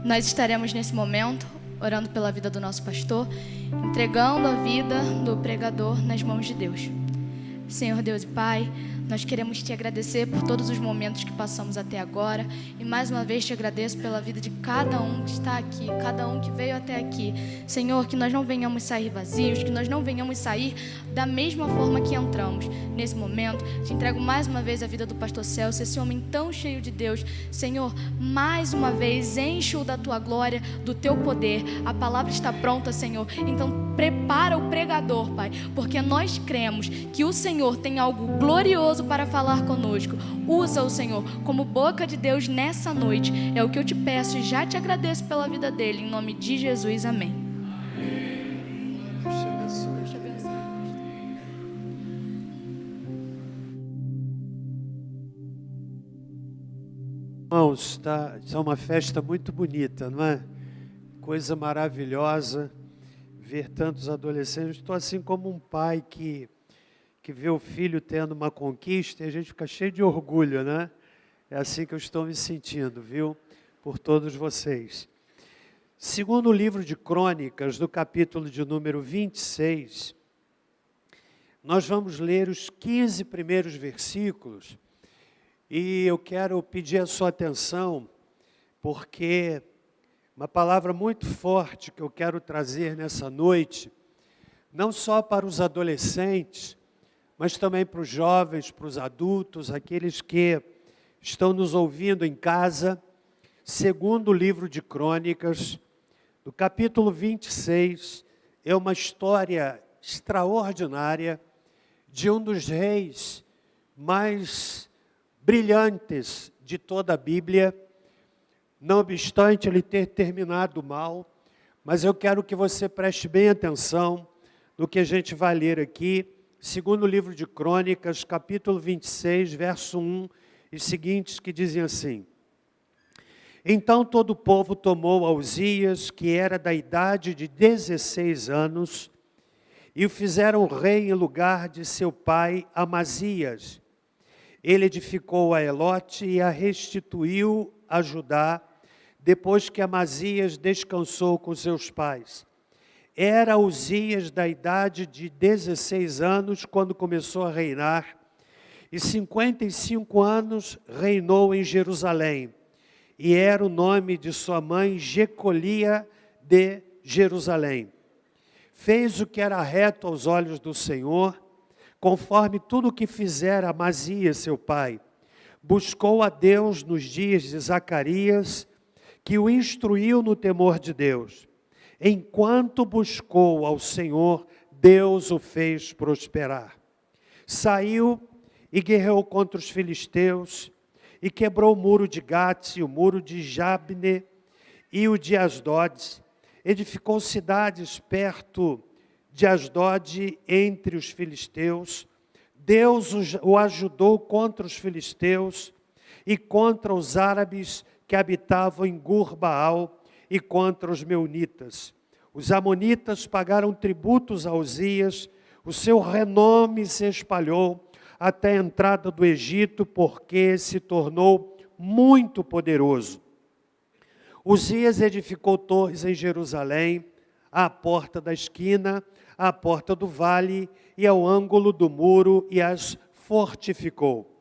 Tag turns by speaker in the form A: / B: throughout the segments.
A: Nós estaremos nesse momento orando pela vida do nosso pastor, entregando a vida do pregador nas mãos de Deus. Senhor Deus e Pai, nós queremos te agradecer por todos os momentos que passamos até agora e mais uma vez te agradeço pela vida de cada um que está aqui, cada um que veio até aqui. Senhor, que nós não venhamos sair vazios, que nós não venhamos sair da mesma forma que entramos. Nesse momento, te entrego mais uma vez a vida do pastor Celso, esse homem tão cheio de Deus. Senhor, mais uma vez, enche-o da tua glória, do teu poder. A palavra está pronta, Senhor. Então, prepara o pregador, Pai, porque nós cremos que o Senhor tem algo glorioso para falar conosco. Usa o Senhor como boca de Deus nessa noite. É o que eu te peço e já te agradeço pela vida dele. Em nome de Jesus, amém.
B: Deus te abençoe. Irmãos, é uma festa muito bonita, não é? Coisa maravilhosa ver tantos adolescentes. Estou assim como um pai que vê o filho tendo uma conquista e a gente fica cheio de orgulho, né? É assim que eu estou me sentindo, viu? Por todos vocês. Segundo o livro de Crônicas, do capítulo de número 26, nós vamos ler os 15 primeiros versículos e eu quero pedir a sua atenção, porque uma palavra muito forte que eu quero trazer nessa noite, não só para os adolescentes, mas também para os jovens, para os adultos, aqueles que estão nos ouvindo em casa. Segundo o livro de Crônicas, do capítulo 26, é uma história extraordinária de um dos reis mais brilhantes de toda a Bíblia, não obstante ele ter terminado mal, mas eu quero que você preste bem atenção no que a gente vai ler aqui, segundo o livro de Crônicas, capítulo 26, verso 1 e seguintes, que dizem assim: Então todo o povo tomou a Uzias, que era da idade de 16 anos, e o fizeram rei em lugar de seu pai Amazias. Ele edificou a Elote e a restituiu a Judá, depois que Amazias descansou com seus pais. Era Uzias da idade de 16 anos quando começou a reinar, e 55 anos reinou em Jerusalém, e era o nome de sua mãe Jecolia de Jerusalém. Fez o que era reto aos olhos do Senhor, conforme tudo o que fizera Amazias, seu pai. Buscou a Deus nos dias de Zacarias, que o instruiu no temor de Deus. Enquanto buscou ao Senhor, Deus o fez prosperar. Saiu e guerreou contra os filisteus, e quebrou o muro de Gate, o muro de Jabne e o de Asdod. Edificou cidades perto de Asdod, entre os filisteus. Deus o ajudou contra os filisteus e contra os árabes que habitavam em Gur-Baal e contra os meunitas. Os amonitas pagaram tributos a Uzias, o seu renome se espalhou até a entrada do Egito, porque se tornou muito poderoso. Uzias edificou torres em Jerusalém, à porta da esquina, à porta do vale e ao ângulo do muro, e as fortificou.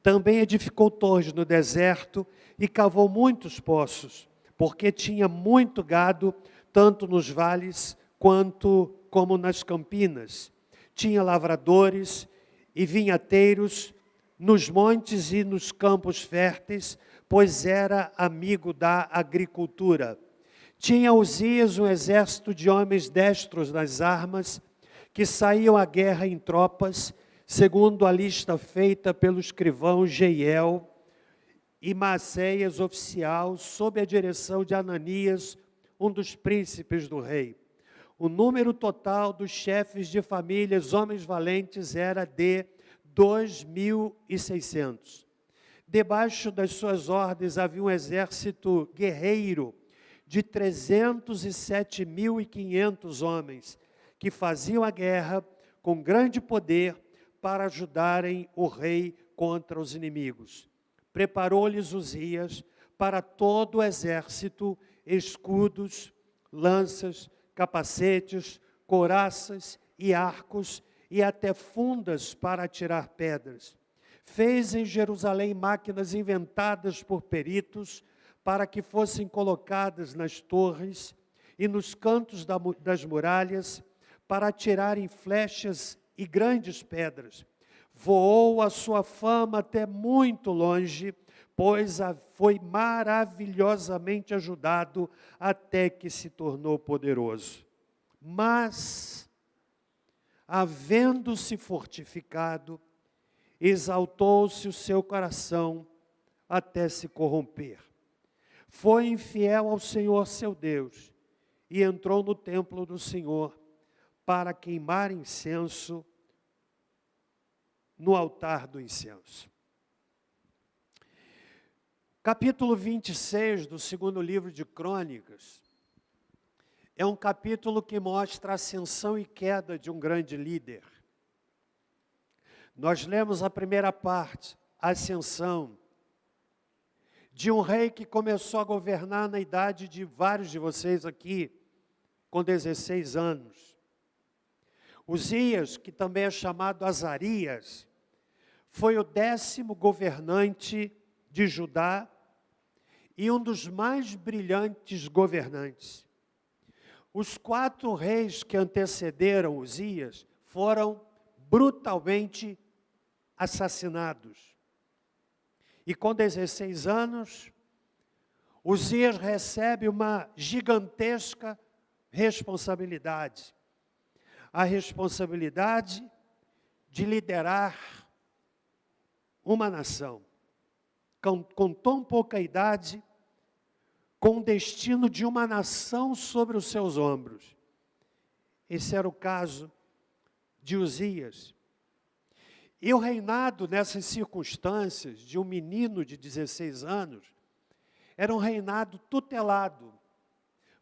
B: Também edificou torres no deserto e cavou muitos poços, porque tinha muito gado, tanto nos vales como nas campinas. Tinha lavradores e vinhateiros nos montes e nos campos férteis, pois era amigo da agricultura. Tinha Uzias um exército de homens destros nas armas, que saíam à guerra em tropas, segundo a lista feita pelo escrivão Jeiel, e Maaseias, oficial, sob a direção de Ananias, um dos príncipes do rei. O número total dos chefes de famílias, homens valentes, era de 2.600. Debaixo das suas ordens havia um exército guerreiro de 307.500 homens, que faziam a guerra com grande poder para ajudarem o rei contra os inimigos. Preparou-lhes Uzias para todo o exército escudos, lanças, capacetes, couraças e arcos, e até fundas para atirar pedras. Fez em Jerusalém máquinas inventadas por peritos, para que fossem colocadas nas torres e nos cantos das muralhas, para atirarem flechas e grandes pedras. Voou a sua fama até muito longe, pois foi maravilhosamente ajudado até que se tornou poderoso. Mas, havendo-se fortificado, exaltou-se o seu coração até se corromper. Foi infiel ao Senhor seu Deus e entrou no templo do Senhor para queimar incenso no altar do incenso. Capítulo 26 do segundo livro de Crônicas é um capítulo que mostra a ascensão e queda de um grande líder. Nós lemos a primeira parte, a ascensão de um rei que começou a governar na idade de vários de vocês aqui, com 16 anos. Uzias, que também é chamado Azarias, foi o 10º governante de Judá e um dos mais brilhantes governantes. Os 4 reis que antecederam Uzias foram brutalmente assassinados. E com 16 anos, Uzias recebe uma gigantesca responsabilidade. A responsabilidade de liderar uma nação. Com tão pouca idade, com o destino de uma nação sobre os seus ombros. Esse era o caso de Uzias. E o reinado nessas circunstâncias de um menino de 16 anos, era um reinado tutelado.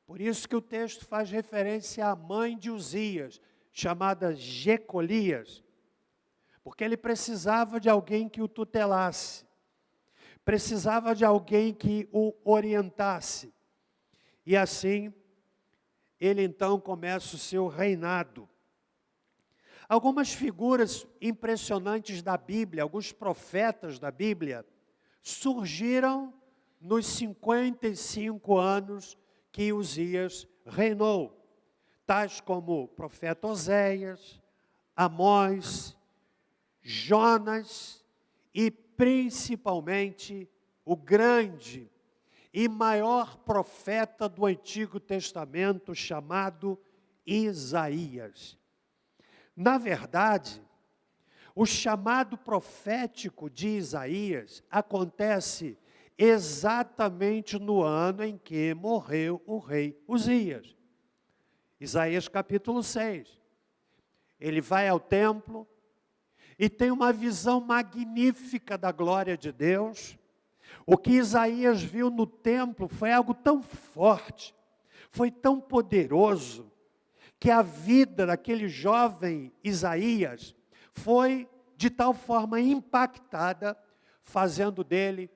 B: Por isso que o texto faz referência à mãe de Uzias, chamada Jecolias, porque ele precisava de alguém que o tutelasse, precisava de alguém que o orientasse. E assim, ele então começa o seu reinado. Algumas figuras impressionantes da Bíblia, alguns profetas da Bíblia, surgiram nos 55 anos que Uzias reinou, tais como o profeta Oséias, Amós, Jonas e principalmente o grande e maior profeta do Antigo Testamento chamado Isaías. Na verdade, o chamado profético de Isaías acontece exatamente no ano em que morreu o rei Uzias. Isaías capítulo 6. Ele vai ao templo e tem uma visão magnífica da glória de Deus. O que Isaías viu no templo foi algo tão forte, foi tão poderoso, que a vida daquele jovem Isaías foi de tal forma impactada, fazendo dele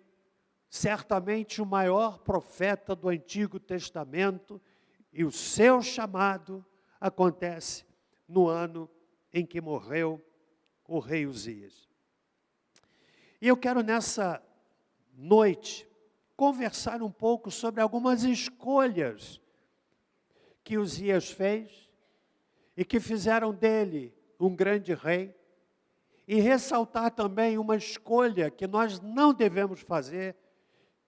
B: certamente o maior profeta do Antigo Testamento, e o seu chamado acontece no ano em que morreu o rei Uzias. E eu quero nessa noite conversar um pouco sobre algumas escolhas que Uzias fez e que fizeram dele um grande rei, e ressaltar também uma escolha que nós não devemos fazer,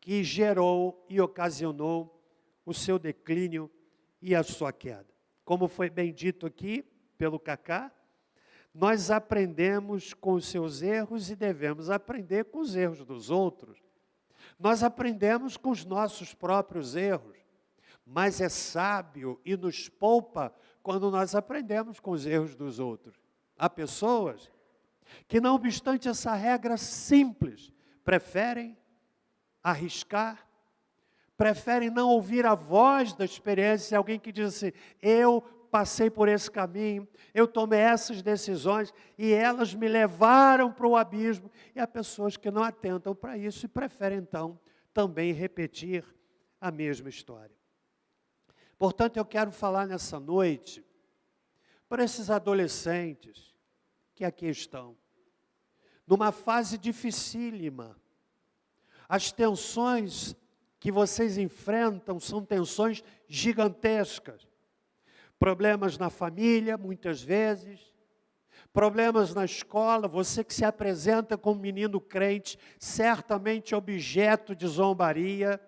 B: que gerou e ocasionou o seu declínio e a sua queda. Como foi bem dito aqui pelo Cacá, nós aprendemos com os seus erros e devemos aprender com os erros dos outros. Nós aprendemos com os nossos próprios erros, mas é sábio e nos poupa quando nós aprendemos com os erros dos outros. Há pessoas que, não obstante essa regra simples, preferem arriscar, preferem não ouvir a voz da experiência de alguém que diz assim: eu passei por esse caminho, eu tomei essas decisões e elas me levaram para o abismo. E há pessoas que não atentam para isso e preferem então também repetir a mesma história. Portanto, eu quero falar nessa noite para esses adolescentes que aqui estão, numa fase dificílima. As tensões que vocês enfrentam são tensões gigantescas. Problemas na família, muitas vezes, problemas na escola. Você que se apresenta como menino crente, certamente objeto de zombaria,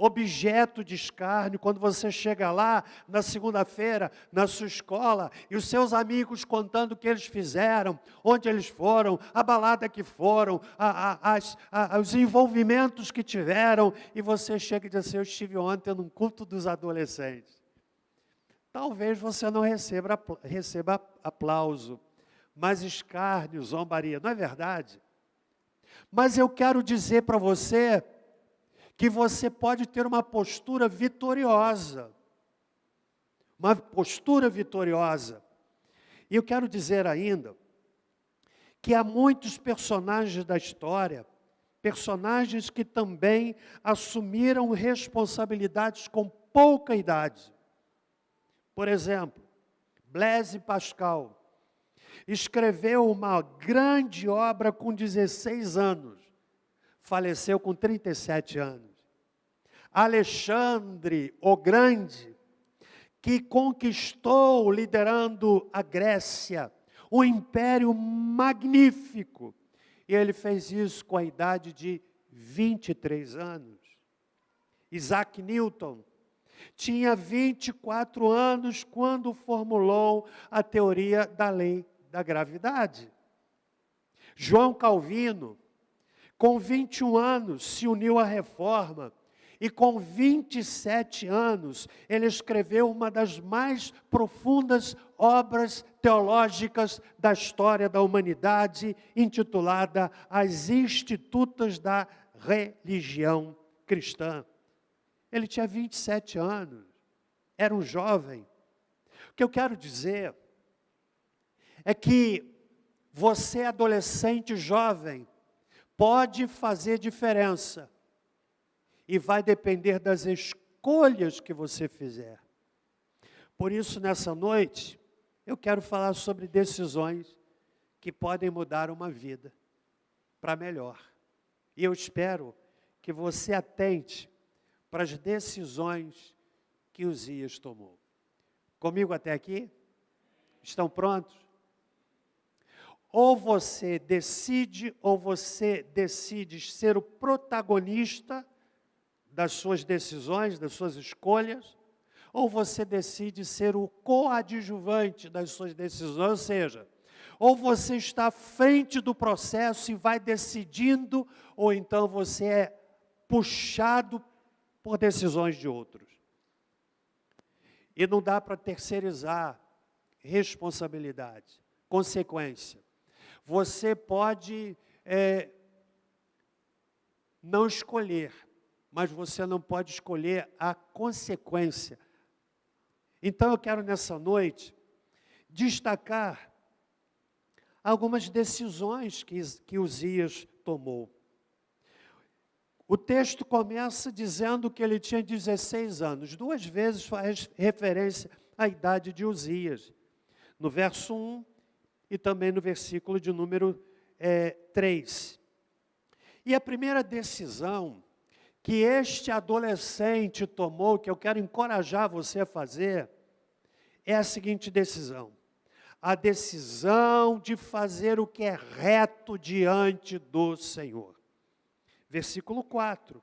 B: objeto de escárnio. Quando você chega lá na segunda-feira, na sua escola, e os seus amigos contando o que eles fizeram, onde eles foram, a balada que foram, os envolvimentos que tiveram, e você chega e diz assim: eu estive ontem num culto dos adolescentes. Talvez você não receba aplauso, mas escárnio, zombaria, não é verdade? Mas eu quero dizer para você que você pode ter uma postura vitoriosa. Uma postura vitoriosa. E eu quero dizer ainda que há muitos personagens da história, personagens que também assumiram responsabilidades com pouca idade. Por exemplo, Blaise Pascal escreveu uma grande obra com 16 anos. Faleceu com 37 anos. Alexandre o Grande, que conquistou, liderando a Grécia, um império magnífico. E ele fez isso com a idade de 23 anos. Isaac Newton tinha 24 anos quando formulou a teoria da lei da gravidade. João Calvino, com 21 anos, se uniu à Reforma, e com 27 anos, ele escreveu uma das mais profundas obras teológicas da história da humanidade, intitulada As Institutas da Religião Cristã. Ele tinha 27 anos, era um jovem. O que eu quero dizer é que você, adolescente jovem, pode fazer diferença. E vai depender das escolhas que você fizer. Por isso, nessa noite, eu quero falar sobre decisões que podem mudar uma vida para melhor. E eu espero que você atente para as decisões que Uzias tomou. Comigo até aqui? Estão prontos? Ou você decide ser o protagonista das suas decisões, das suas escolhas, ou você decide ser o coadjuvante das suas decisões, ou seja, ou você está à frente do processo e vai decidindo, ou então você é puxado por decisões de outros. E não dá para terceirizar responsabilidade, consequência. Você pode não escolher, mas você não pode escolher a consequência. Então eu quero nessa noite destacar algumas decisões que Uzias tomou. O texto começa dizendo que ele tinha 16 anos. 2 vezes faz referência à idade de Uzias. No verso 1 e também no versículo de número 3. E a primeira decisão que este adolescente tomou, que eu quero encorajar você a fazer, é a seguinte decisão. A decisão de fazer o que é reto diante do Senhor. Versículo 4.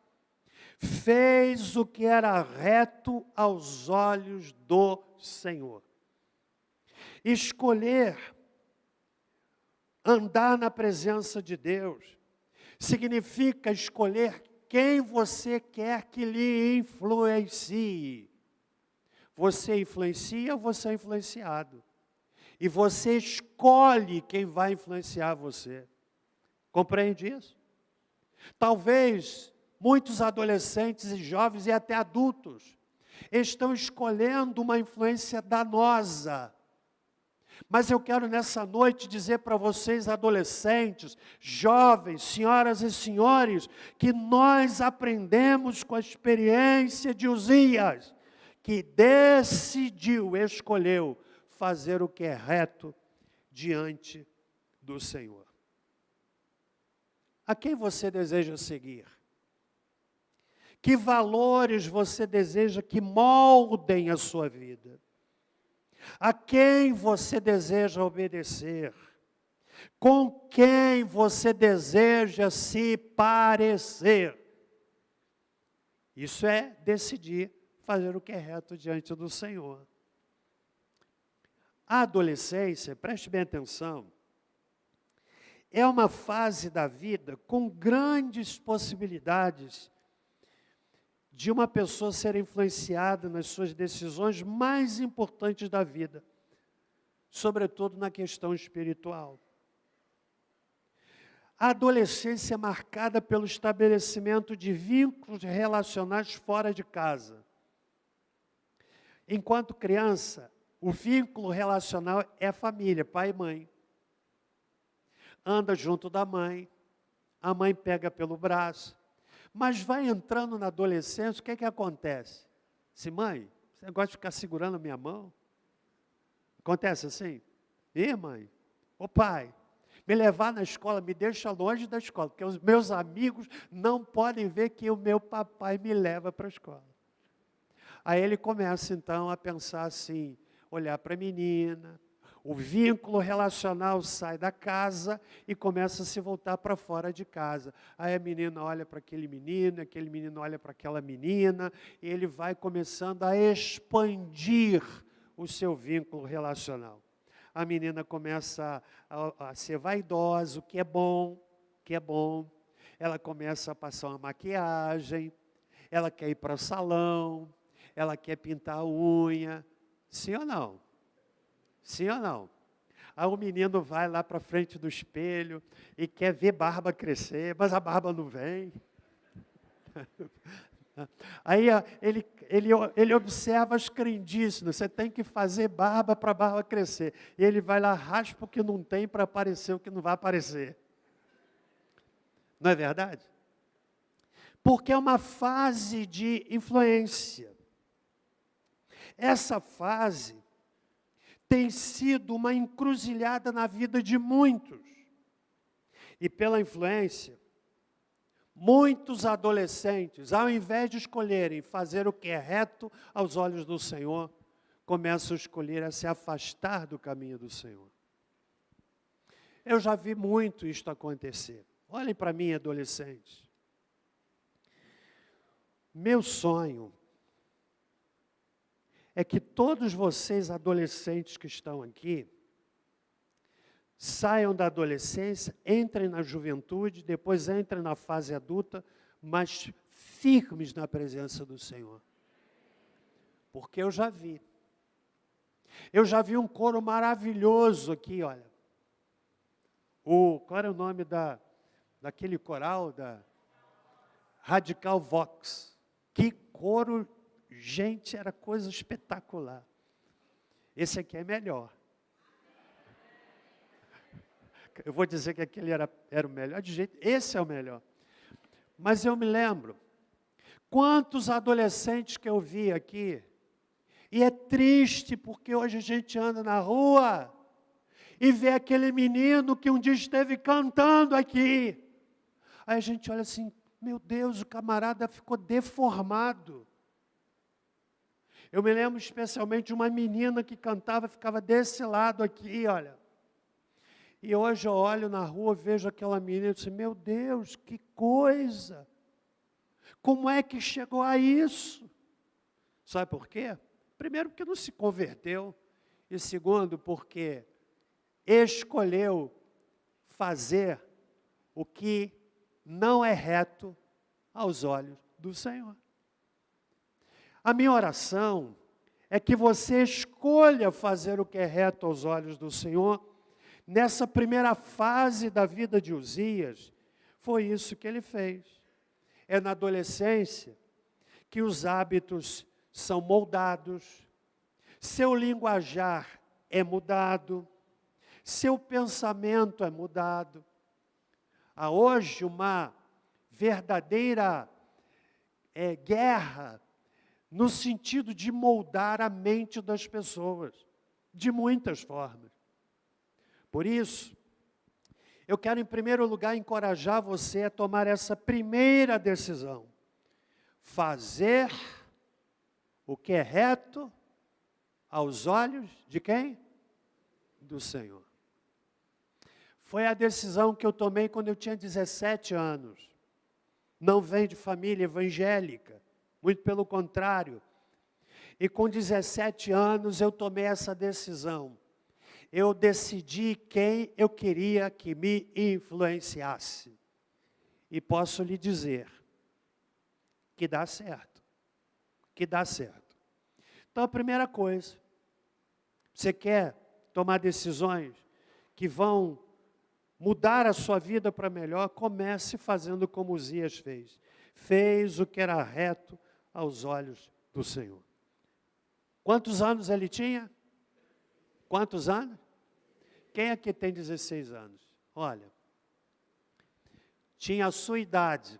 B: Fez o que era reto aos olhos do Senhor. Escolher andar na presença de Deus significa escolher quem você quer que lhe influencie. Você influencia ou você é influenciado? E você escolhe quem vai influenciar você. Compreende isso? Talvez muitos adolescentes e jovens e até adultos estão escolhendo uma influência danosa. Mas eu quero nessa noite dizer para vocês, adolescentes, jovens, senhoras e senhores, que nós aprendemos com a experiência de Uzias, que decidiu, escolheu fazer o que é reto diante do Senhor. A quem você deseja seguir? Que valores você deseja que moldem a sua vida? A quem você deseja obedecer? Com quem você deseja se parecer? Isso é decidir fazer o que é reto diante do Senhor. A adolescência, preste bem atenção, é uma fase da vida com grandes possibilidades de uma pessoa ser influenciada nas suas decisões mais importantes da vida, sobretudo na questão espiritual. A adolescência é marcada pelo estabelecimento de vínculos relacionais fora de casa. Enquanto criança, o vínculo relacional é a família, pai e mãe. Anda junto da mãe, a mãe pega pelo braço, mas vai entrando na adolescência, o que é que acontece? Se mãe, você gosta de ficar segurando a minha mão? Acontece assim? Mãe? Ô pai, me levar na escola, me deixa longe da escola, porque os meus amigos não podem ver que o meu papai me leva para a escola. Aí ele começa então a pensar assim, olhar para a menina, o vínculo relacional sai da casa e começa a se voltar para fora de casa. Aí a menina olha para aquele menino olha para aquela menina, e ele vai começando a expandir o seu vínculo relacional. A menina começa a ser vaidosa, o que é bom, Ela começa a passar uma maquiagem, ela quer ir para o salão, ela quer pintar a unha. Sim ou não? Sim ou não? Aí o menino vai lá para frente do espelho e quer ver barba crescer, mas a barba não vem. Aí ele observa as crendices, você tem que fazer barba para a barba crescer. E ele vai lá, raspa o que não tem para aparecer o que não vai aparecer. Não é verdade? Porque é uma fase de influência. Essa fase tem sido uma encruzilhada na vida de muitos. E pela influência, muitos adolescentes, ao invés de escolherem fazer o que é reto aos olhos do Senhor, começam a escolher a se afastar do caminho do Senhor. Eu já vi muito isto acontecer. Olhem para mim, adolescentes. Meu sonho é que todos vocês, adolescentes que estão aqui, saiam da adolescência, entrem na juventude, depois entrem na fase adulta, mas firmes na presença do Senhor. Porque eu já vi. Eu já vi um coro maravilhoso aqui, olha. Qual era o nome daquele coral? Da Radical Vox. Que coro, gente, era coisa espetacular. Esse aqui é melhor. Eu vou dizer que aquele era o melhor, de jeito, esse é o melhor. Mas eu me lembro, quantos adolescentes que eu vi aqui, e é triste porque hoje a gente anda na rua e vê aquele menino que um dia esteve cantando aqui. Aí a gente olha assim, meu Deus, o camarada ficou deformado. Eu me lembro especialmente de uma menina que cantava, ficava desse lado aqui, olha. E hoje eu olho na rua, vejo aquela menina e disse, meu Deus, que coisa! Como é que chegou a isso? Sabe por quê? Primeiro, porque não se converteu. E segundo, porque escolheu fazer o que não é reto aos olhos do Senhor. A minha oração é que você escolha fazer o que é reto aos olhos do Senhor. Nessa primeira fase da vida de Uzias, foi isso que ele fez. É na adolescência que os hábitos são moldados, seu linguajar é mudado, seu pensamento é mudado. Há hoje uma verdadeira guerra no sentido de moldar a mente das pessoas, de muitas formas. Por isso, eu quero, em primeiro lugar, encorajar você a tomar essa primeira decisão. Fazer o que é reto aos olhos de quem? Do Senhor. Foi a decisão que eu tomei quando eu tinha 17 anos. Não vem de família evangélica, muito pelo contrário. E com 17 anos eu tomei essa decisão. Eu decidi quem eu queria que me influenciasse. E posso lhe dizer que dá certo. Que dá certo. Então, a primeira coisa, você quer tomar decisões que vão mudar a sua vida para melhor, comece fazendo como Uzias fez. Fez o que era reto aos olhos do Senhor. Quantos anos ele tinha? Quantos anos? Quem aqui tem 16 anos? Olha, tinha a sua idade,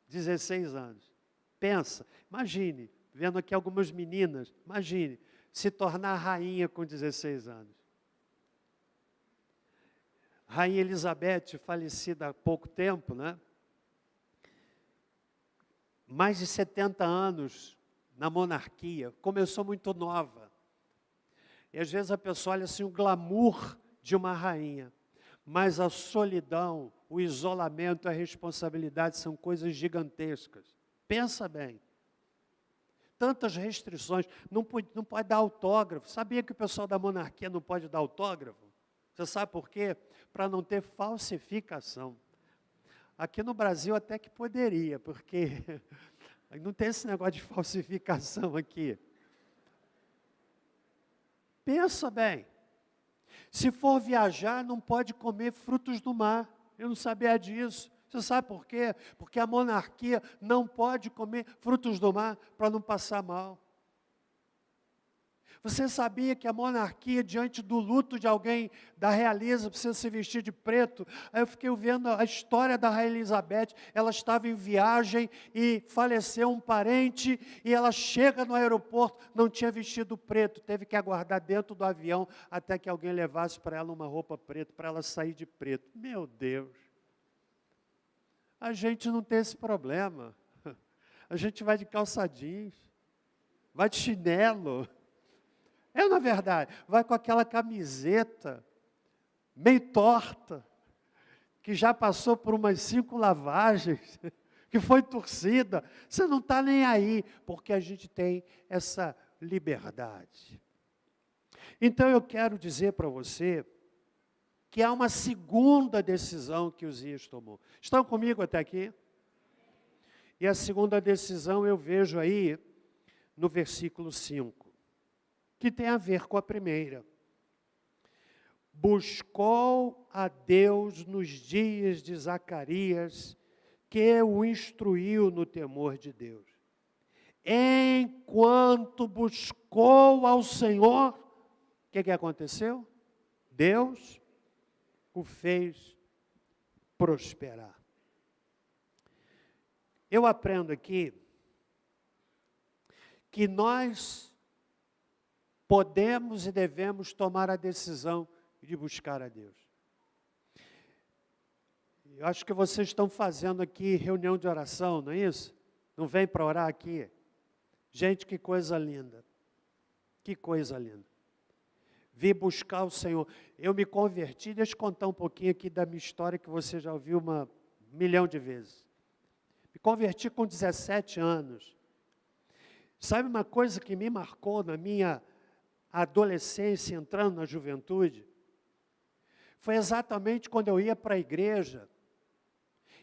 B: 16 anos. Pensa, imagine, vendo aqui algumas meninas, imagine, se tornar rainha com 16 anos. Rainha Elizabeth, falecida há pouco tempo, né? Mais de 70 anos na monarquia, começou muito nova. E às vezes a pessoa olha assim o glamour de uma rainha, mas a solidão, o isolamento, a responsabilidade são coisas gigantescas. Pensa bem. Tantas restrições, não pode dar autógrafo. Sabia que o pessoal da monarquia não pode dar autógrafo? Você sabe por quê? Para não ter falsificação. Aqui no Brasil até que poderia, porque não tem esse negócio de falsificação aqui. Pensa bem. Se for viajar, não pode comer frutos do mar. Eu não sabia disso. Você sabe por quê? Porque a monarquia não pode comer frutos do mar para não passar mal. Você sabia que a monarquia, diante do luto de alguém da realeza, precisa se vestir de preto? Aí eu fiquei vendo a história da Rainha Elizabeth. Ela estava em viagem e faleceu um parente, e ela chega no aeroporto, não tinha vestido preto, teve que aguardar dentro do avião até que alguém levasse para ela uma roupa preta, para ela sair de preto. Meu Deus! A gente não tem esse problema. A gente vai de calça jeans, vai de chinelo. É, na verdade, vai com aquela camiseta meio torta, que já passou por umas 5 lavagens, que foi torcida. Você não está nem aí, porque a gente tem essa liberdade. Então eu quero dizer para você que há uma segunda decisão que Uzias tomou. Estão comigo até aqui? E a segunda decisão eu vejo aí no versículo 5. Que tem a ver com a primeira. Buscou a Deus nos dias de Zacarias, que o instruiu no temor de Deus. Enquanto buscou ao Senhor, o que aconteceu? Deus o fez prosperar. Eu aprendo aqui que nós podemos e devemos tomar a decisão de buscar a Deus. Eu acho que vocês estão fazendo aqui reunião de oração, não é isso? Não vem para orar aqui? Gente, que coisa linda. Que coisa linda. Vim buscar o Senhor. Eu me converti, deixa eu contar um pouquinho aqui da minha história que você já ouviu 1 milhão de vezes. Me converti com 17 anos. Sabe uma coisa que me marcou na minha adolescência, entrando na juventude? Foi exatamente quando eu ia para a igreja,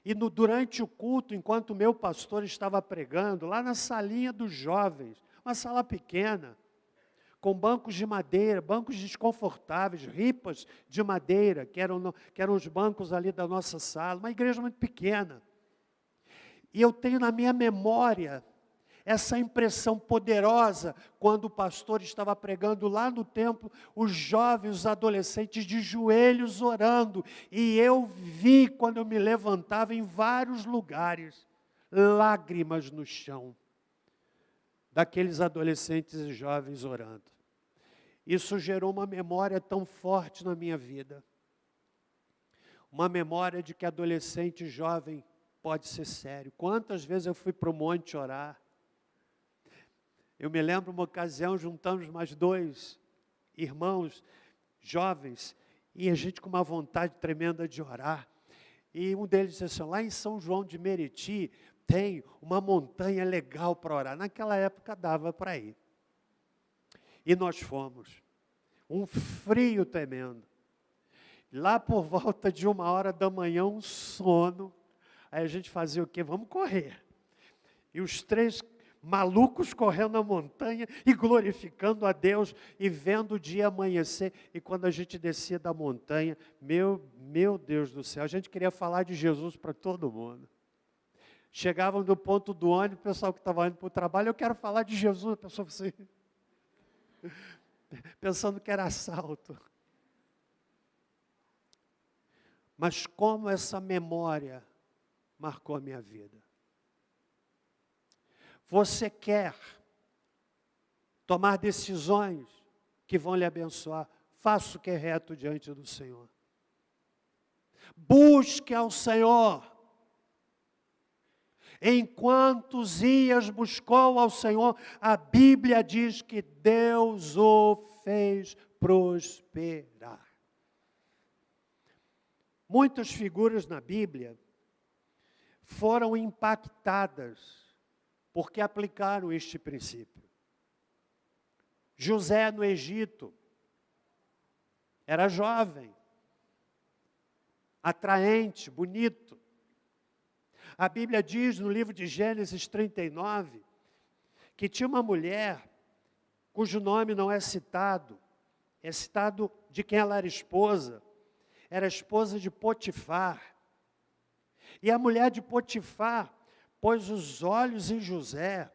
B: e durante o culto, enquanto o meu pastor estava pregando, lá na salinha dos jovens, uma sala pequena, com bancos de madeira, bancos desconfortáveis, ripas de madeira, que eram os bancos ali da nossa sala, uma igreja muito pequena. E eu tenho na minha memória essa impressão poderosa, quando o pastor estava pregando lá no templo, os jovens, os adolescentes de joelhos orando, e eu vi, quando eu me levantava, em vários lugares, lágrimas no chão, daqueles adolescentes e jovens orando. Isso gerou uma memória tão forte na minha vida. Uma memória de que adolescente e jovem pode ser sério. Quantas vezes eu fui para o monte orar? Eu me lembro uma ocasião, juntamos mais 2 irmãos jovens, e a gente com uma vontade tremenda de orar. E um deles disse assim: lá em São João de Meriti tem uma montanha legal para orar. Naquela época dava para ir. E nós fomos. Um frio tremendo. Lá por volta de 1h da manhã, um sono. Aí a gente fazia o quê? Vamos correr. E os 3 malucos correndo na montanha e glorificando a Deus e vendo o dia amanhecer. E quando a gente descia da montanha, meu Deus do céu, a gente queria falar de Jesus para todo mundo. Chegavam no ponto do ônibus, o pessoal que estava indo para o trabalho: eu quero falar de Jesus. A pessoa assim, pensando que era assalto. Mas como essa memória marcou a minha vida. Você quer tomar decisões que vão lhe abençoar? Faça o que é reto diante do Senhor. Busque ao Senhor. Enquanto Uzias buscou ao Senhor, a Bíblia diz que Deus o fez prosperar. Muitas figuras na Bíblia foram impactadas porque aplicaram este princípio. José no Egito era jovem, atraente, bonito. A Bíblia diz no livro de Gênesis 39 que tinha uma mulher cujo nome não é citado de quem ela era esposa esposa de Potifar. E a mulher de Potifar pôs os olhos em José,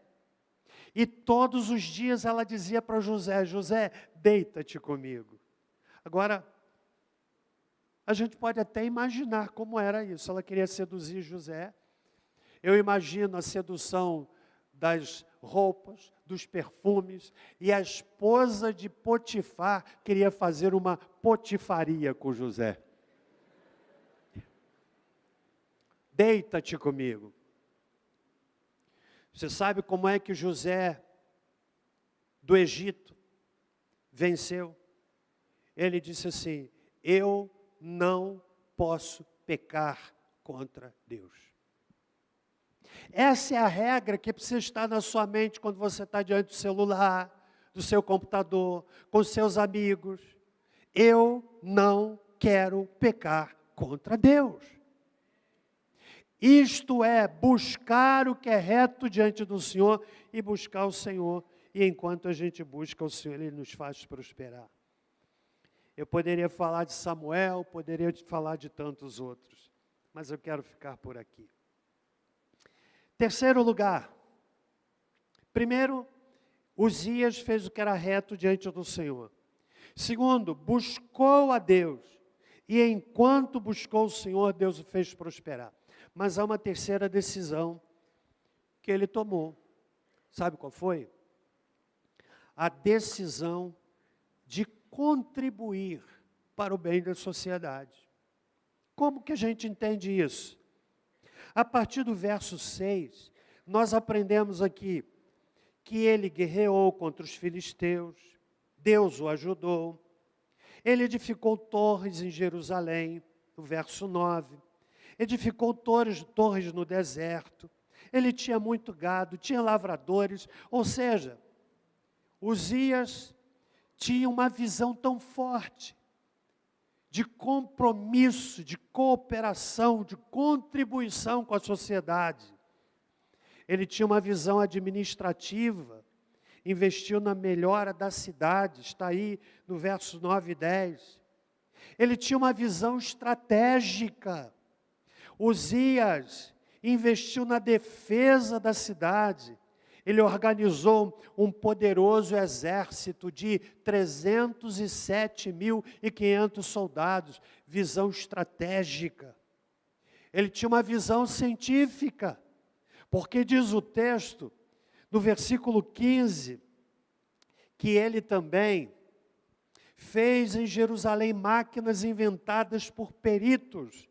B: e todos os dias ela dizia para José: José, deita-te comigo. Agora, a gente pode até imaginar como era isso. Ela queria seduzir José. Eu imagino a sedução das roupas, dos perfumes, e a esposa de Potifar queria fazer uma potifaria com José. Deita-te comigo. Você sabe como é que José do Egito venceu? Ele disse assim: eu não posso pecar contra Deus. Essa é a regra que precisa estar na sua mente quando você está diante do celular, do seu computador, com seus amigos. Eu não quero pecar contra Deus. Isto é, buscar o que é reto diante do Senhor e buscar o Senhor. E enquanto a gente busca o Senhor, Ele nos faz prosperar. Eu poderia falar de Samuel, poderia falar de tantos outros, mas eu quero ficar por aqui. Terceiro lugar. Primeiro, Uzias fez o que era reto diante do Senhor. Segundo, buscou a Deus. E enquanto buscou o Senhor, Deus o fez prosperar. Mas há uma terceira decisão que ele tomou. Sabe qual foi? A decisão de contribuir para o bem da sociedade. Como que a gente entende isso? A partir do verso 6, nós aprendemos aqui que ele guerreou contra os filisteus, Deus o ajudou, ele edificou torres em Jerusalém, no verso 9, edificou torres no deserto, ele tinha muito gado, tinha lavradores, ou seja, Uzias tinha uma visão tão forte de compromisso, de cooperação, de contribuição com a sociedade. Ele tinha uma visão administrativa, investiu na melhora da cidade, está aí no verso 9 e 10. Ele tinha uma visão estratégica. Uzias investiu na defesa da cidade. Ele organizou um poderoso exército de 307.500 soldados, visão estratégica. Ele tinha uma visão científica, porque diz o texto, no versículo 15, que ele também fez em Jerusalém máquinas inventadas por peritos,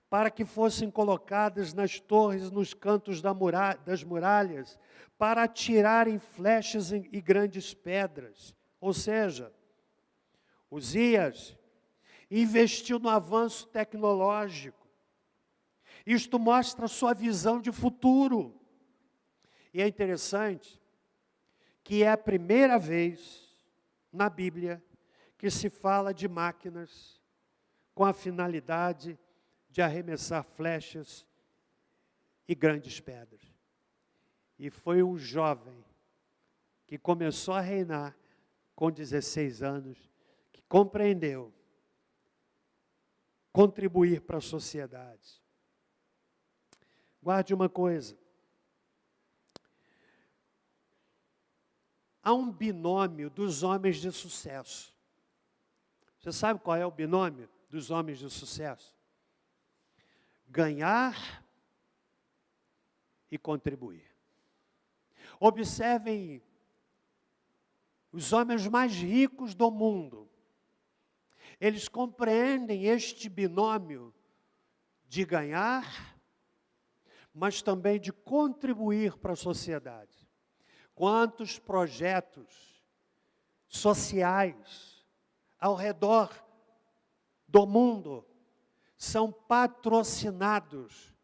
B: para que fossem colocadas nas torres, nos cantos das muralhas, para atirarem flechas e grandes pedras. Ou seja, Uzias investiu no avanço tecnológico. Isto mostra a sua visão de futuro. E é interessante que é a primeira vez na Bíblia que se fala de máquinas com a finalidade de arremessar flechas e grandes pedras. E foi um jovem que começou a reinar com 16 anos, que compreendeu contribuir para a sociedade. Guarde uma coisa. Há um binômio dos homens de sucesso. Você sabe qual é o binômio dos homens de sucesso? Ganhar e contribuir. Observem os homens mais ricos do mundo. Eles compreendem este binômio de ganhar, mas também de contribuir para a sociedade. Quantos projetos sociais ao redor do mundo são patrocinados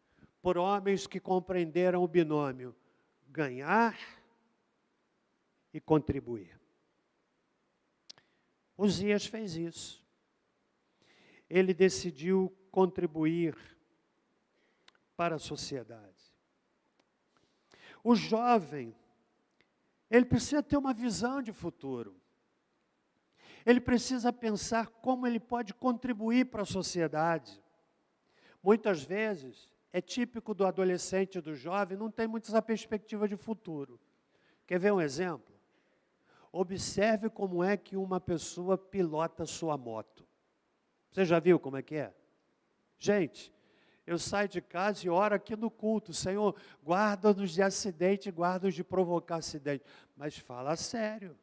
B: por homens que compreenderam o binômio ganhar e contribuir. Uzias fez isso. Ele decidiu contribuir para a sociedade. O jovem, ele precisa ter uma visão de futuro. Ele precisa pensar como ele pode contribuir para a sociedade. Muitas vezes, é típico do adolescente e do jovem, não tem muita perspectiva de futuro. Quer ver um exemplo? Observe como é que uma pessoa pilota sua moto. Você já viu como é que é? Gente, eu saio de casa e oro aqui no culto. Senhor, guarda-nos de acidente, guarda-nos de provocar acidente. Mas fala sério.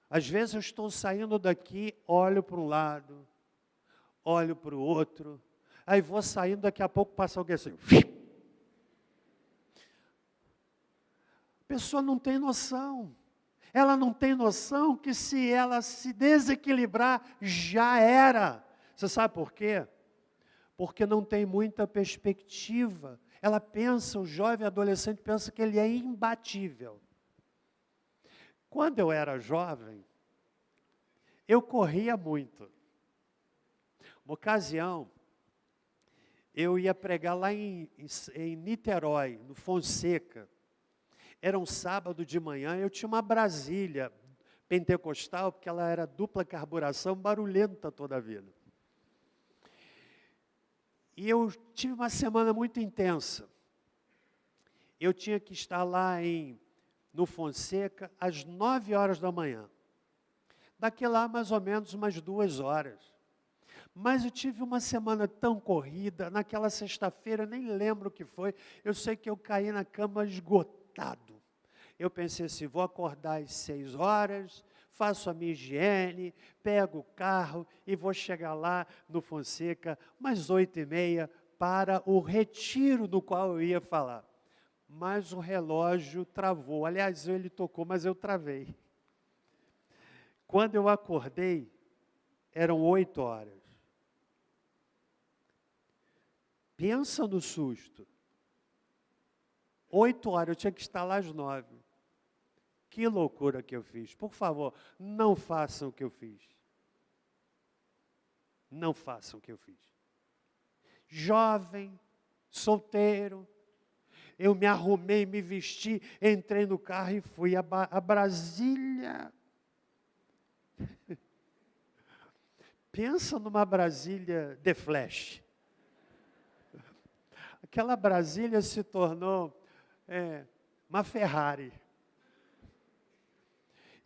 B: Às vezes eu estou saindo daqui, olho para um lado, olho para o outro, aí vou saindo, daqui a pouco passa alguém assim. A pessoa não tem noção. Ela não tem noção que se ela se desequilibrar, já era. Você sabe por quê? Porque não tem muita perspectiva. Ela pensa, o jovem adolescente pensa que ele é imbatível. Quando eu era jovem, eu corria muito. Uma ocasião, eu ia pregar lá em Niterói, no Fonseca. Era um sábado de manhã, eu tinha uma Brasília pentecostal, porque ela era dupla carburação, barulhenta toda a vida. E eu tive uma semana muito intensa. Eu tinha que estar lá no Fonseca às 9 horas da manhã. Daqui lá mais ou menos umas 2 horas. Mas eu tive uma semana tão corrida, naquela sexta-feira, nem lembro o que foi, eu sei que eu caí na cama esgotado. Eu pensei assim, vou acordar às 6 horas, faço a minha higiene, pego o carro e vou chegar lá no Fonseca, umas 8h30, para o retiro do qual eu ia falar. Mas o relógio travou. Aliás, ele tocou, mas eu travei. Quando eu acordei, eram 8 horas. Pensa no susto. 8 horas, eu tinha que estar lá às 9. Que loucura que eu fiz. Por favor, não façam o que eu fiz. Não façam o que eu fiz. Jovem, solteiro, eu me arrumei, me vesti, entrei no carro e fui a Brasília. Pensa numa Brasília de flash. Aquela Brasília se tornou uma Ferrari.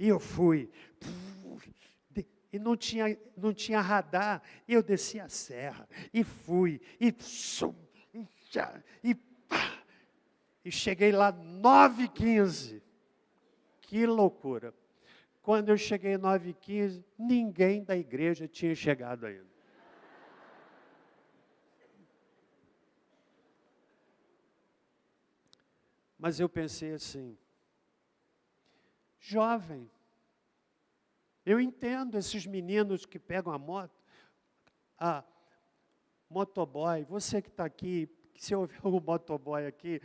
B: E eu fui, e não tinha radar, e eu desci a serra, e fui, e pá. e cheguei lá 9h15. Que loucura. Quando eu cheguei 9h15, ninguém da igreja tinha chegado ainda. Mas eu pensei assim, jovem, eu entendo esses meninos que pegam a moto, motoboy, você que está aqui, se houver algum motoboy aqui,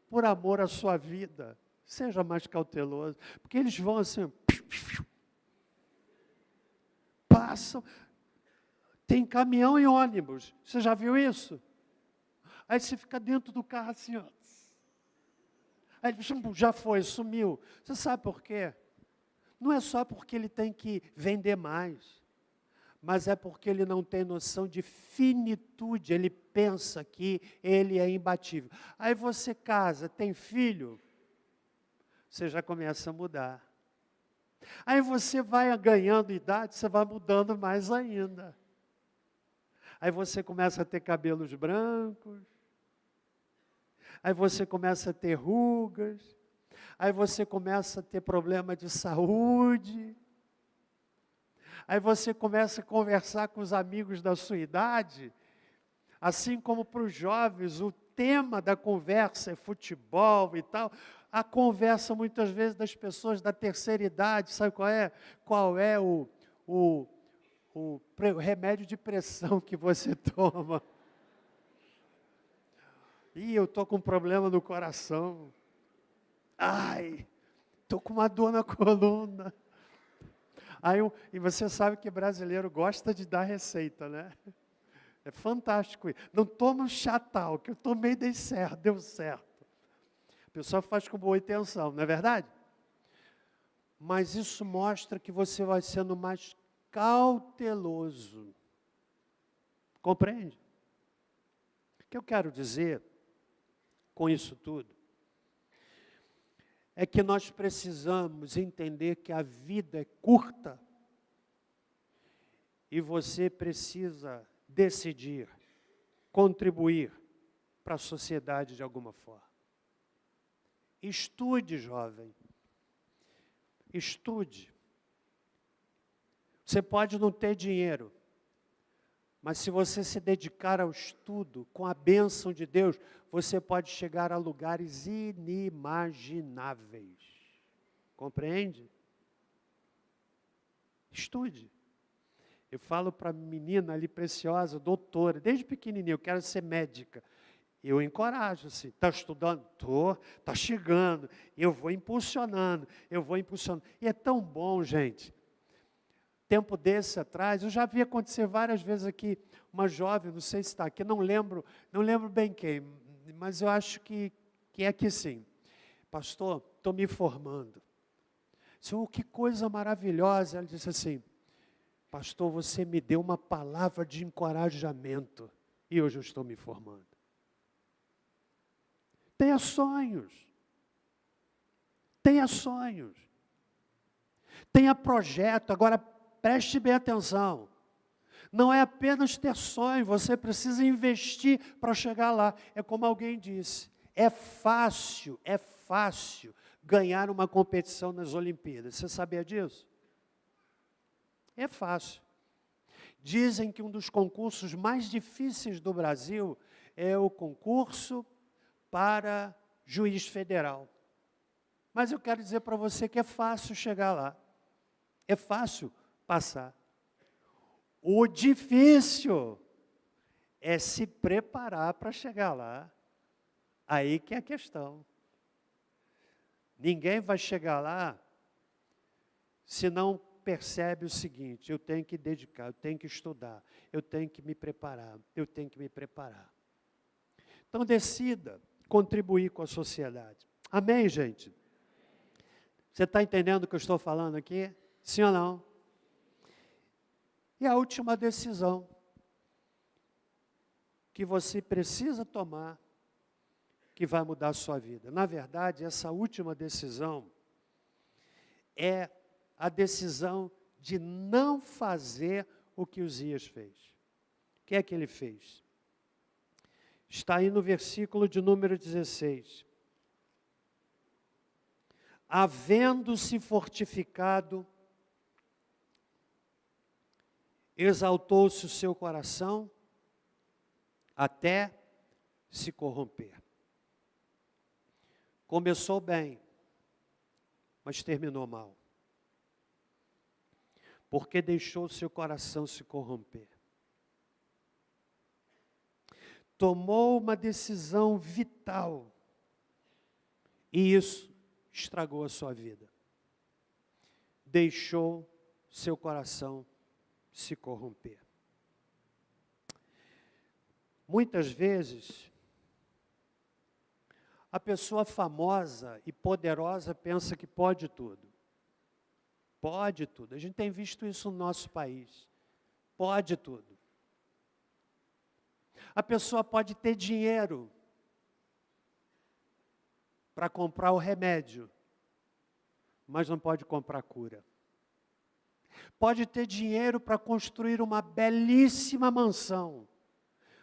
B: por amor à sua vida, seja mais cauteloso, porque eles vão assim, passam, tem caminhão e ônibus, você já viu isso? Aí você fica dentro do carro assim, ó. Aí já foi, sumiu. Você sabe por quê? Não é só porque ele tem que vender mais, mas é porque ele não tem noção de finitude, ele pensa que ele é imbatível. Aí você casa, tem filho, você já começa a mudar. Aí você vai ganhando idade, você vai mudando mais ainda. Aí você começa a ter cabelos brancos, aí você começa a ter rugas, aí você começa a ter problema de saúde, aí você começa a conversar com os amigos da sua idade, assim como para os jovens, o tema da conversa é futebol e tal, a conversa muitas vezes das pessoas da terceira idade, sabe qual é? Qual é o remédio de pressão que você toma? Ih, eu estou com um problema no coração. Ai, estou com uma dor na coluna. Aí, e você sabe que brasileiro gosta de dar receita, né? É fantástico isso. Não toma um chá tal, que eu tomei, deu certo. A pessoa faz com boa intenção, não é verdade? Mas isso mostra que você vai sendo mais cauteloso. Compreende? O que eu quero dizer com isso tudo é que nós precisamos entender que a vida é curta e você precisa decidir contribuir para a sociedade de alguma forma. Estude, jovem. Estude. Você pode não ter dinheiro, mas se você se dedicar ao estudo, com a bênção de Deus, você pode chegar a lugares inimagináveis. Compreende? Estude. Eu falo para a menina ali preciosa, doutora, desde pequenininha, eu quero ser médica. Eu encorajo, assim, está estudando? Estou, está chegando, eu vou impulsionando. E é tão bom, gente. Tempo desse atrás, eu já vi acontecer várias vezes aqui, uma jovem, não sei se está aqui, não lembro bem quem, mas eu acho que é aqui sim. Pastor, estou me formando. Senhor, que coisa maravilhosa. Ela disse assim, pastor, você me deu uma palavra de encorajamento e hoje eu estou me formando. Tenha sonhos. Tenha sonhos. Tenha projeto. Agora, preste bem atenção. Não é apenas ter sonho, você precisa investir para chegar lá. É como alguém disse, é fácil ganhar uma competição nas Olimpíadas. Você sabia disso? É fácil. Dizem que um dos concursos mais difíceis do Brasil é o concurso para juiz federal. Mas eu quero dizer para você que é fácil chegar lá. É fácil passar. O difícil é se preparar para chegar lá. Aí que é a questão. Ninguém vai chegar lá se não percebe o seguinte, eu tenho que dedicar, eu tenho que estudar, eu tenho que me preparar, Então decida contribuir com a sociedade. Amém, gente? Você está entendendo o que eu estou falando aqui? Sim ou não? E a última decisão que você precisa tomar, que vai mudar a sua vida. Na verdade, essa última decisão é a decisão de não fazer o que Uzias fez. O que é que ele fez? Está aí no versículo de número 16. havendo se fortificado, exaltou-se o seu coração até se corromper. Começou bem, mas terminou mal. Porque deixou seu coração se corromper. Tomou uma decisão vital e isso estragou a sua vida. Deixou seu coração se corromper. Muitas vezes, a pessoa famosa e poderosa pensa que pode tudo. Pode tudo. A gente tem visto isso no nosso país. Pode tudo. A pessoa pode ter dinheiro para comprar o remédio, mas não pode comprar cura. Pode ter dinheiro para construir uma belíssima mansão,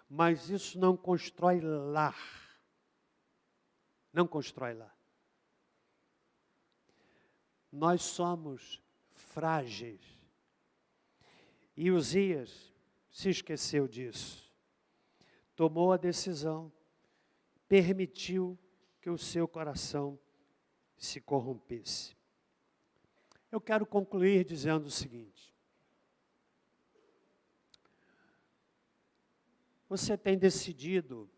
B: mas isso não constrói lar. Não constrói lar. Nós somos frágeis. E Uzias se esqueceu disso. Tomou a decisão, permitiu que o seu coração se corrompesse. Eu quero concluir dizendo o seguinte: você tem decidido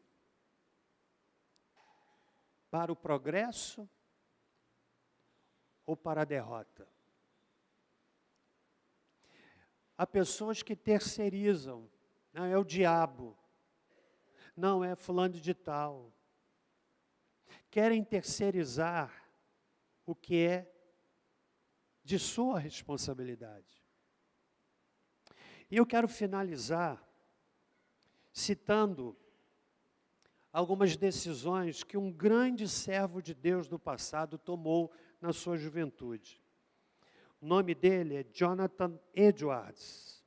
B: para o progresso ou para a derrota? Há pessoas que terceirizam, não é o diabo, não é fulano de tal. Querem terceirizar o que é de sua responsabilidade. E eu quero finalizar citando algumas decisões que um grande servo de Deus do passado tomou na sua juventude. O nome dele é Jonathan Edwards.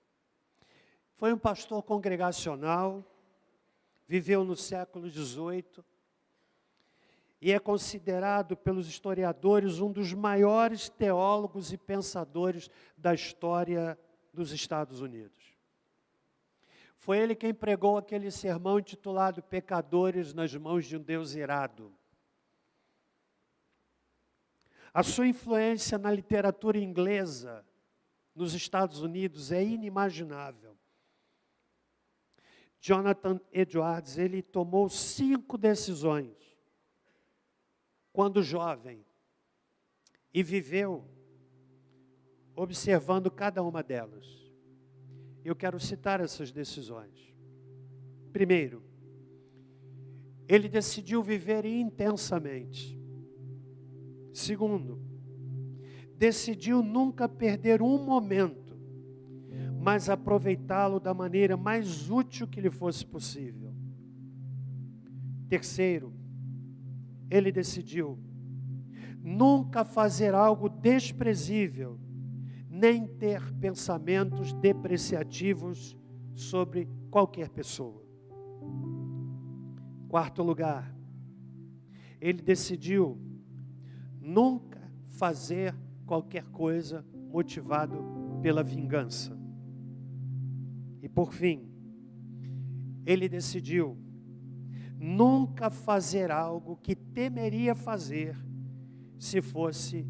B: Foi um pastor congregacional, viveu no século XVIII e é considerado pelos historiadores um dos maiores teólogos e pensadores da história dos Estados Unidos. Foi ele quem pregou aquele sermão intitulado Pecadores nas mãos de um Deus irado. A sua influência na literatura inglesa nos Estados Unidos é inimaginável. Jonathan Edwards, ele tomou 5 decisões quando jovem e viveu observando cada uma delas. Eu quero citar essas decisões. Primeiro, ele decidiu viver intensamente. Segundo, decidiu nunca perder um momento, mas aproveitá-lo da maneira mais útil que lhe fosse possível. Terceiro, ele decidiu nunca fazer algo desprezível, nem ter pensamentos depreciativos sobre qualquer pessoa. Quarto lugar, ele decidiu nunca fazer qualquer coisa motivado pela vingança. E por fim, ele decidiu nunca fazer algo que temeria fazer se fosse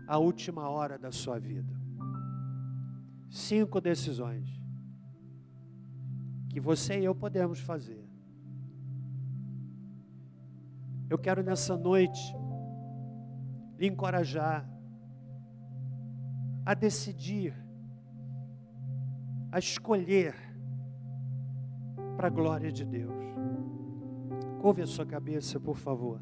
B: a última hora da sua vida. 5 decisões que você e eu podemos fazer. Eu quero nessa noite lhe encorajar a decidir, a escolher para a glória de Deus. Curve a sua cabeça, por favor.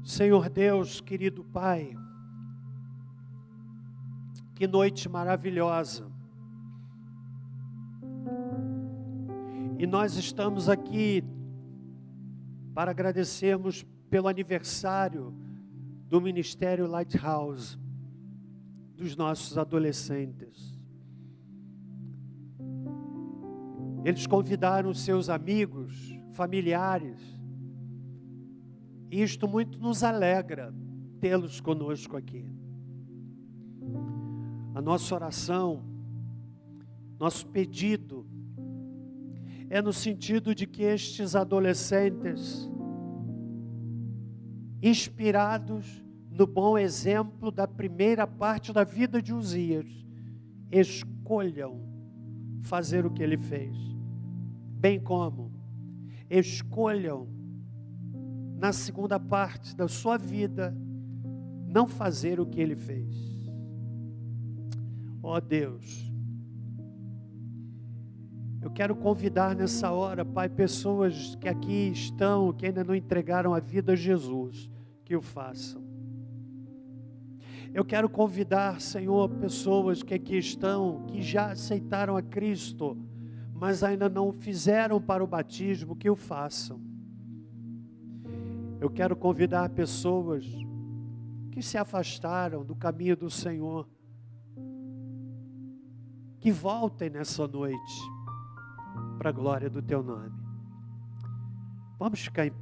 B: Senhor Deus, querido Pai, que noite maravilhosa. E nós estamos aqui para agradecermos pelo aniversário do Ministério Lighthouse, dos nossos adolescentes. Eles convidaram seus amigos, familiares. E isto muito nos alegra, tê-los conosco aqui. A nossa oração, nosso pedido, é no sentido de que estes adolescentes, inspirados no bom exemplo da primeira parte da vida de Uzias, escolham fazer o que ele fez, bem como escolham na segunda parte da sua vida não fazer o que ele fez. Ó Deus, eu quero convidar nessa hora, Pai, pessoas que aqui estão, que ainda não entregaram a vida a Jesus, que o façam. Eu quero convidar, Senhor, pessoas que aqui estão, que já aceitaram a Cristo, mas ainda não o fizeram para o batismo, que o façam. Eu quero convidar pessoas que se afastaram do caminho do Senhor, que voltem nessa noite, para a glória do Teu nome. Vamos ficar em pé.